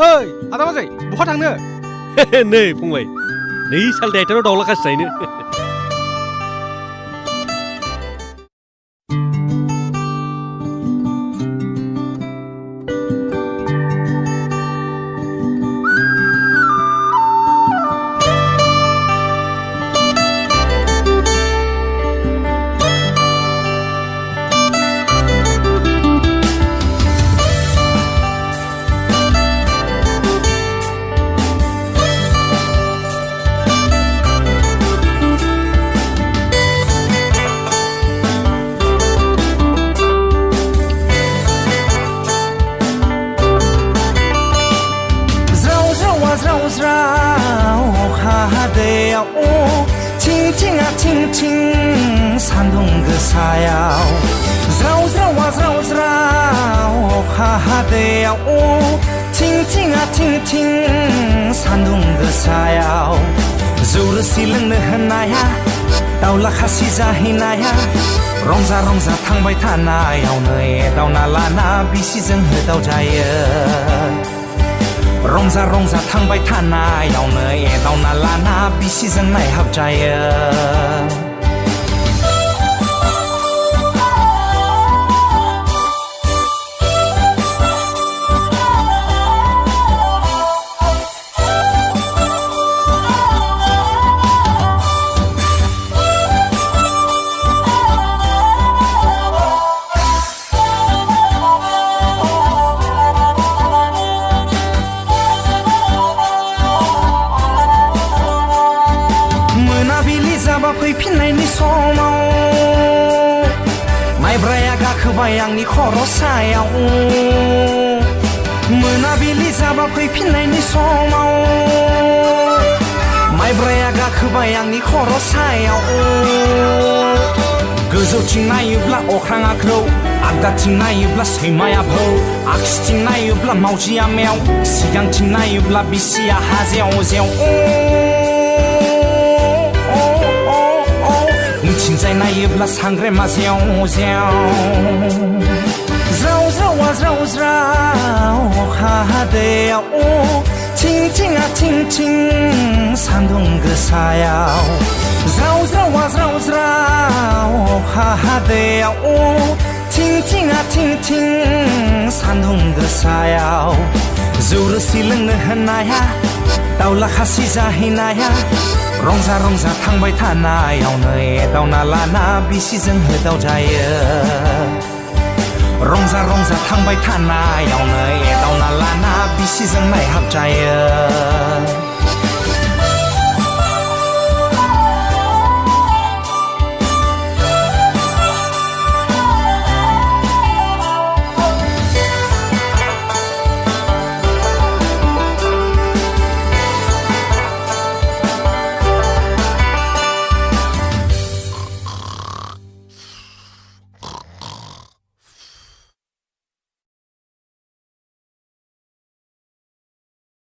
ओइ आदा बाजै बहा थांनो नै फंबाय नै साल दायथाराव दाउला खासि जाहैनो सान्दुं गोसायाव ज्राव ज्रावा ज्राव ज्राव अखा हादैयाव थिं थिंआ थिं थिं सान्दुं गोसायाव जौ रोसि लोंनो होननाया दाउला खासि जाहैनाया रंजा रंजा थांबाय थानायावनो एदावना लाना बिसिजों होदाव जायो रंजा रंजा थांबाय थानायावनो एदावना लाना बिसिजों नायहाब जायो फैफिननायनि समाव माइब्राया गाखोबाय आंनि खर' सायाव मोनाबिलि जाबा फैफिननायनि समाव माइब्राया गाखोबाय आंनि खर' सायाव गोजौथिं नायोब्ला अख्राङा ग्रौ आगदाथिं नायोब्ला सैमाया भौ आगसिथिं नायोब्ला मावजिया मेव सिगांथिं नायोब्ला बिसिया हाजेव जेव उनथिंजाय नायोब्ला सांग्रेमा जेव जेव ज्राव ज्रावा ज्राव ज्राव अखा हादैयाव थिं थिंआ थिं थिं सान्दुं गोसायाव ज्राव ज्रावा ज्राव ज्राव अखा हादैयाव थिं थिंआ थिं थिं सान्दुं गोसायाव जौ रोसि लोंनो होननाया दाउला खासि जाहैनाया रंजा रंजा थांबाय थानायावनो एदावना लाना बिसिजों होदाव जायो रंजा रंजा थांबाय थानायावनो एदावना लाना बिसिजों नायहाब जायो